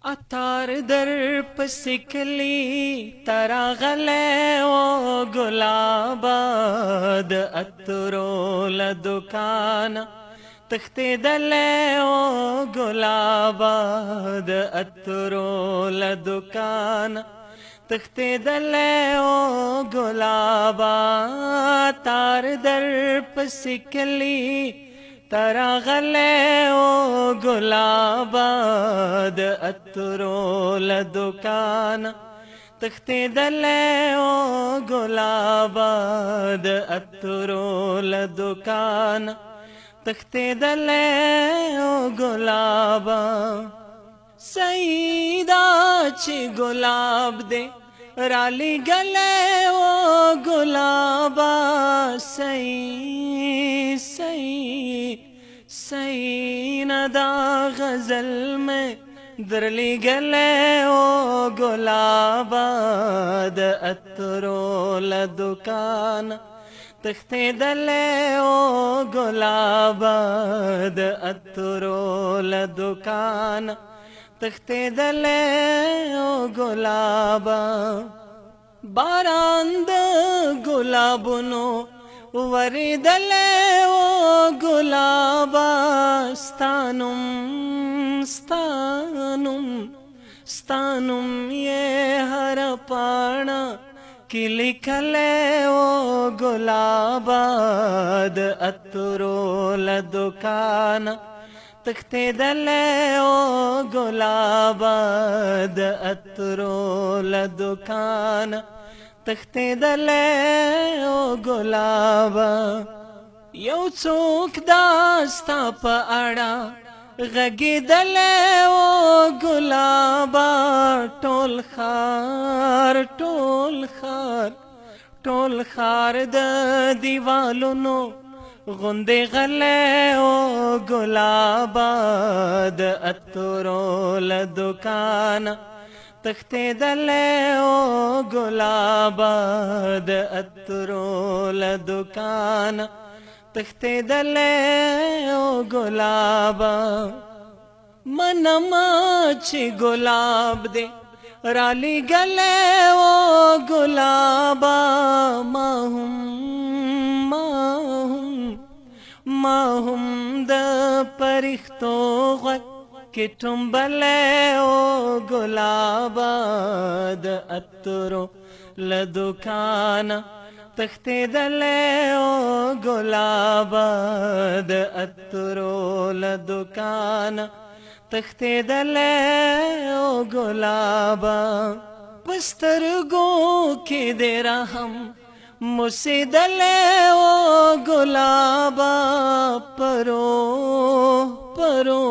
अतार दर पसिकली तरा गले ओ गुलाबाद अतरो ल दुकान तख्ते दले ओ गुलाबाद अतरो ल दुकान तख्ते दले ओ गुलाबा तार दर पसिकली तरा गले ओ गुलाबाद अतरो ल दुकान तख्ते दले ओ गुलाबाद अतरो ल दुकान तख्ते दले ओ गुलाबा सईदा ची गुलाब दे राली गले ओ गुलाबा सई सई सई नदा गजल में दरली गले ओ गुलाबाद अतरो ल दुकान तख्ते दले ओ गुलाबाद अतरो ल दुकान तख्ते दले ओ गुलाबा बारांद गुलाबनो वरी दले ओ गुलाबा स्थानुम स्थानुम स्थानुम ये हर पाना किलिखले ओ गुलाबाद अतरो ल दुकान तख्ते दले ओ गुलाबाद अतरो ल दुकान तख्ते दले ओ गुलाबा यौ चोक दास्ता प अड़ा गगी दले ओ गुलाबा टोल खार द दीवालों गुंदे गले ओ गुलाबाद अतरो ल दुकान तख्ते दले ओ गुलाबाद अतरो ल दुकान तख्ते दले ओ गुलाबा मनमा ची गुलाब दे राली गले ओ गुलाबा माहुम माहुम द परिख्तों कि तुम बले ओ गुलाबाद अतरो ल दुकान तख्ते दले ओ गुलाबाद अतरो ल दुकान तख्ते दले ओ गुलाबा बस्तर गो के दे रहम मुझसे दले ओ गुलाबा परो परो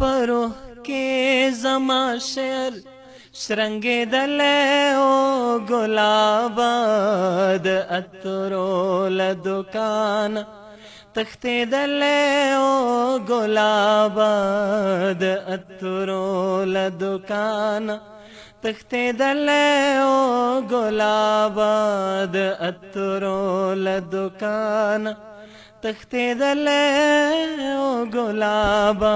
परो के जमा शेर श्रृंगे दले ओ गुलाबाद अतरो ल दुकान तख्ते दले ओ गुलाबाद अतरो ल दुकान तख्ते दले ओ गुलाबाद अतरो ल दुकान तख्ते दले ओ गुलाबा।